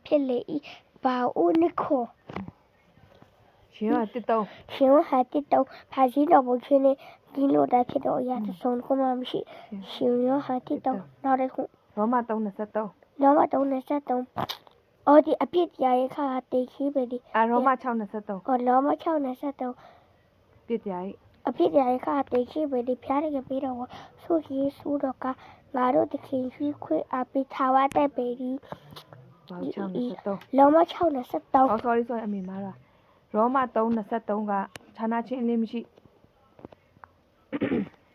ဖြစ်လေ၏ဘာဦးနိခို ရှင်ကတစ်တုံး ရှင်ဟာတစ်တုံးဖာကြီးတော်ဘုချင်းနဲ့ဒီလိုတိုင်းဖြစ်တော့အရာတစ်စုံခုမှမရှိရှင်ရောဟာတစ်တုံးနောက်တစ်ခု ရောမ323 လောမ323အော်ဒီအပြစ်တရားရဲ့ခါတေခီးပဲဒီ ရောမ623 အော်လောမ623 ပြစ်ကြရဲ့ အပြစ်တရားရဲ့ခါတေခီးပဲဒီဖျားရပြီးတော့ဆူကြီးဆူတော့ကငါတို့တခင်ရှိခွေအပိထားဝတဲ့ပေဒီ 623 လောမ623 sorry အမေမားလားရောမ323ကဌာနချင်းအလေးမရှိ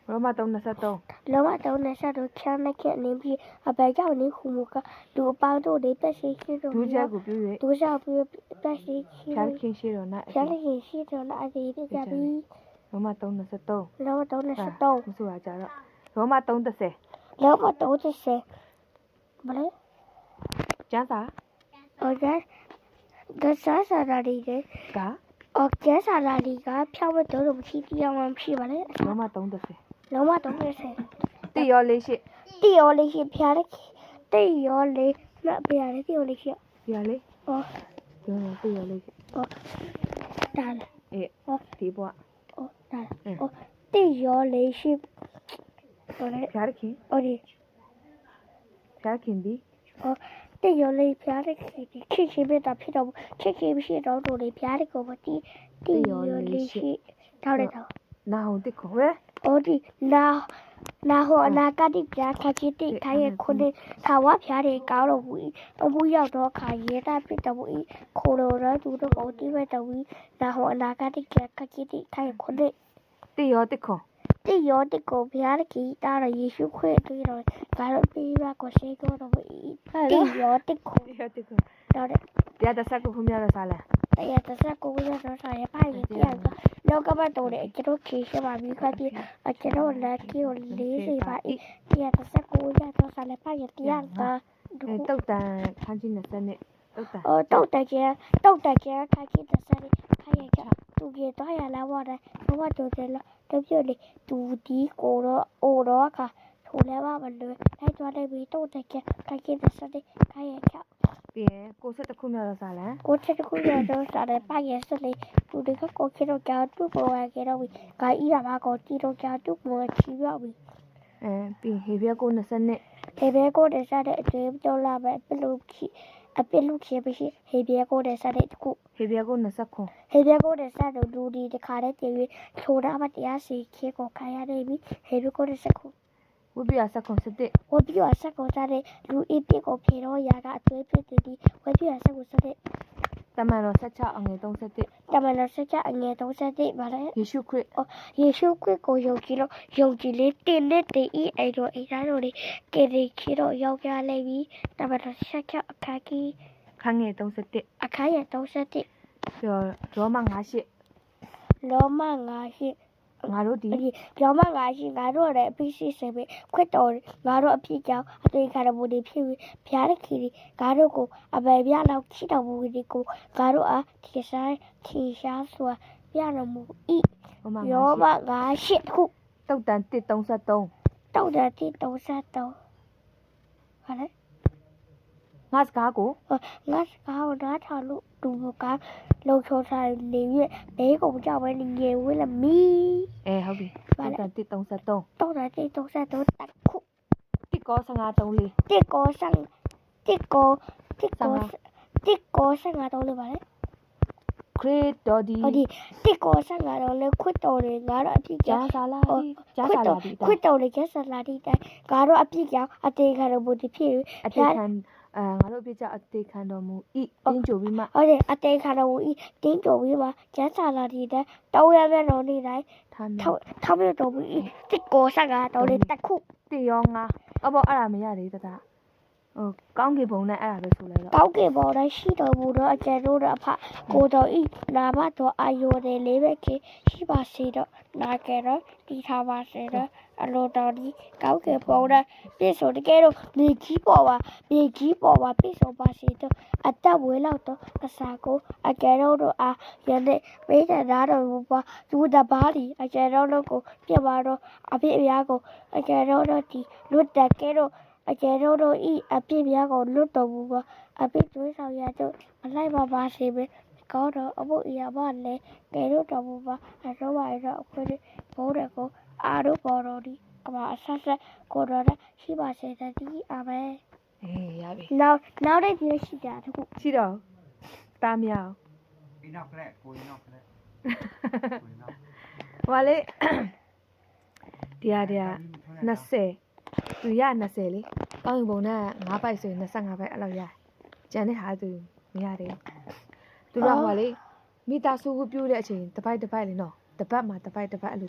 ရောမ323 လောမ323ချမ်းနဲ့ခဲ့နေပြီးအပေကြောင့်နေခုမကဒူအပေါင်းတို့လေးတက်ရှိရှိတော့ ဒူးချက်ကိုပြည့်၍ ဒူကြောင့်ပြီးတက်ရှိရှိ ဖြားခင်ရှိတော့နာ ဖြားလေးရှိတော့အဒီပြကြပြီး ရောမ323 လောမ323 မဆိုတာကြတော့ရောမ330 လောမ330မလဲ ကျန်းစာ အော်ဒါစားလာဒီက က အော်ကျန်းစားလာဒီကဖြောင်းမတော်လို့မရှိတရားမှမရှိပါနဲ့ ရောမ330 လောမ330 တိရောလေးရှိ တီရောလေးရှိဖျားတဲ့တီရောလေးမပြရတဲ့တီရောလေးရှိ ပြရလေး အော် တိရောလေးရှိ အော်တာလာ အေးဒီဘွား အော်တာလာအော်တီရောလေးရှိဘာလဲ ဖြားခင် အော်ဒီ ဖြားခင်ဒီ အော်တီရောလေးဖျားတဲ့ခိခိပဲတာဖြစ်တော့ခိခိမရှိတော့တို့လေးဖျားတဲ့ကိုမတီရောလေးရှိထောက်တယ်တော့ နာဟုန်တစ်ခေါ်ဝဲ အော်ဒီနာဟောအနာကတိပြခချစ်တိခိုင်ခုနေခါဝဖျားတယ်ကောင်းတော့ဘူးအမှုရောက်တော့ခါရဲတာဖြစ်တော့ဘူးခိုးတော့သူတို့ကိုတိပဲတော့ဘူးနာဟောအနာကတိပြခချစ်တိခိုင်ခုနေ တိရောတစ်ခေါ် တိရောတိကိုဖျားတဲ့ကြီးတာတော့ယေရှုခွေတွေ့တော့ဘာလို့ပြေးရကိုရှိတော့တော့ဘူးတိရောတိကို တိရောတစ်ခေါ် တော့တဲ့ ပြတဆက်ကိုဖုံးရတော့စားလဲ တရားတစ်ဆက်ကိုရတော့ဆိုင်ရပါရင်တရားကလောကဘတ်တော်တဲ့ကျွန်တော်ခေရှိပါပြီခါတိကျွန်တော်လက်ကိုလေးစီပါတရားတစ်ဆက်ကိုရတော့ဆိုင်ပါရင်တရားက တုတ်တန်ခန်းကြီး20နဲ့တုတ်တန် တုတ်တကြခါကြီးတစ်ဆက်ခိုင်ရကြသူကြီးတော့ရလာတော့တယ်ဘာတော့တယ်လို့တပြည့်လေသူဒီကိုတော့အိုတော့ခါထိုလဲပါမလို့လိုက်သွားလိုက်ပြီးတုတ်တကြခါကြီးတစ်ဆက်ခိုင်ရကြ ပြီးရင်ကိုဆက်တစ်ခုမြောက်တော့စားလဲ ကိုချက်တခုရတော့စားတယ်ပါရဲ့စလေသူတွေကကိုခေတော့ကြာသူ့ပေါ်ရခဲ့တော့ပြီဂိုင်းဤရမှာကိုတီတော့ကြာသူ့ပေါ်ချီရောက်ပြီ ပြီးဟေပြကို20နဲ့ ဟေဘဲကိုတစားတဲ့အကျွေးပြောလာပဲပလူခီအပလူခီပဲရှိဟေဘဲကိုတစားတဲ့တခု ဟေပြကို20ခွန် ဟေဘဲကိုတစားတော့လူဒီတခါတည်းတည်ပြီးချိုးတာမတရားစီခေကိုခိုင်းရနေပြီဟေဘဲကိုတစားခု ဝိပယဆက်ခွန်စစ်တစ် ဝပြအဆက်ကိုစားတဲ့လူအပြစ်ကိုဖြေတော့ရာကအကျွေးဖြစ်တည်ပြီးဝပြအဆက်ကိုစားတဲ့ တမန်တော်16အငယ်31 တမန်တော်ဆက်ချအငယ်31ပါလေ ယေရှုခရစ် ယေရှုခရစ်ကိုယုံကြည်လေးတင်တဲ့တည်ဤအဲ့တော့အဲ့ဒါတို့လေကေရီခီတော့ရောက်ကြလိမ့်ပြီတမန်တော်ဆက်ချအခါကြီး ခန်းငယ်31 အခါရ31 ပြောရောမ58 လောမ9 ငါတို့ဒီ လောမ9ငါတို့လည်းအပြစ်ရှိစေပဲခွတ်တော်ငါတို့အပြစ်ကြောင့်အသေးခါရမှုတွေဖြစ်ပြီးဖျားတဲ့ခီငါတို့ကိုအပေပြလောက်ချစ်တော်မူဒီကိုငါတို့အားထီရှားစွာပြတော်မူဤ ရောမ ယောမ9ခု တုတ်တန်133 တောက်တဲ့33ဟာလေ ငါစကားကို ငါစကားကိုနားထောင်လို့သူကလုံချုံဆိုင်နေရဲ့ဘေးကုန်ကြောက်ပဲငယ်ဝဲလာမီ ဟုတ်ပြီတုတ်တန်133 တောက်တဲ့33တက်ခု တစ်ကော5534 တစ်ကိုဆန်းတစ်ကိုဆန်းတော့လေပါလေ ခရစ်တော်ဒီ ဟိုဒီတစ်ကိုဆန်းတော့လေခွတ်တော်လေငါတို့အပြစ်ကြောင့် ဂျာဆာလာဒီ ခွတ်တော်လေကျဆလာဒီတိုင်ငါတို့အပြစ်ကြောင့်အသေးခါရဘူးဒီဖြစ် အတေခံငါတို့ပြကြအတေခံတော်မူဤတင်းကြိုပြီးမှ ဟုတ်တယ်အသေးခါရဘူးတင်းကြိုပြီးမှကျဆလာဒီတိုင်တောင်းရမဲ့တော်နေတိုင်း ထားမယ် ထောက်ပြတော်ဘူးတစ်ကိုဆန်းတော့လေတက်ခု တေရောငါအဲ့ဒါမရသေးတတာကောင်းကင်ဘုံနဲ့အဲ့ဒါပဲဆိုလဲတော့ တောက်ကေပေါ်တိုင်းရှိတော်မူတော့အကျဉ်တို့အဖကိုတော်ဤနာမတော်အာယိုတယ်လေးပဲခေရှိပါစေတော့နာကဲတော့တီထားပါစေတော့အလိုတော်ဒီကောက်ကေပေါ်တိုင်းပြည့်စုံတကယ်တော့မြေကြီးပေါ်ပါပြည့်စုံပါစေတော့အသက်ဝဲလောက်တော့အစာကိုအကျဉ်တို့အားရတဲ့ပေးတဲ့သားတော်မူပါသူတပါးဒီအကျဉ်တို့ကိုပြပါတော့အပြည့်အများကိုအကျဉ်တို့ဒီလွတ်တက်ကဲတော့အကျဉ်တို့ဤအပြည့်များကိုလွတ်တော်မူပါ အပိသွေးဆောင်ရတို့မလိုက်ပါစေပဲကောတော့အဖို့အရာမလည်းကဲတို့တော်မူပါအစိုးရတော့အခွင့်ဘိုးတဲ့ကိုအားတို့ပေါ်တော်ဒီကဘာအဆက်ဆက်ကိုတော်တဲ့ရှိပါစေတည်းအာမင် အေးရပြီ နောက်တဲ့ဒီရှိတာတခု ရှိတော့တားမရအောင် อีนอกแรกกูอีนอกแรกกูอีนอก ဟိုကလေတရား20သူရ20လေကောင်းရင်ပုံနဲ့5ပိုက်ဆိုရင်25ပိုက်အဲ့လောက်ရတယ်ကျန်တဲ့ဟာသူမရတယ်သူတို့ကဟိုကလေမိသားစုကိုပြိုးတဲ့အချိန်တစ်ပိုက်လေနော်တစ်ပတ်မှာတစ်ပိုက်အဲ့လို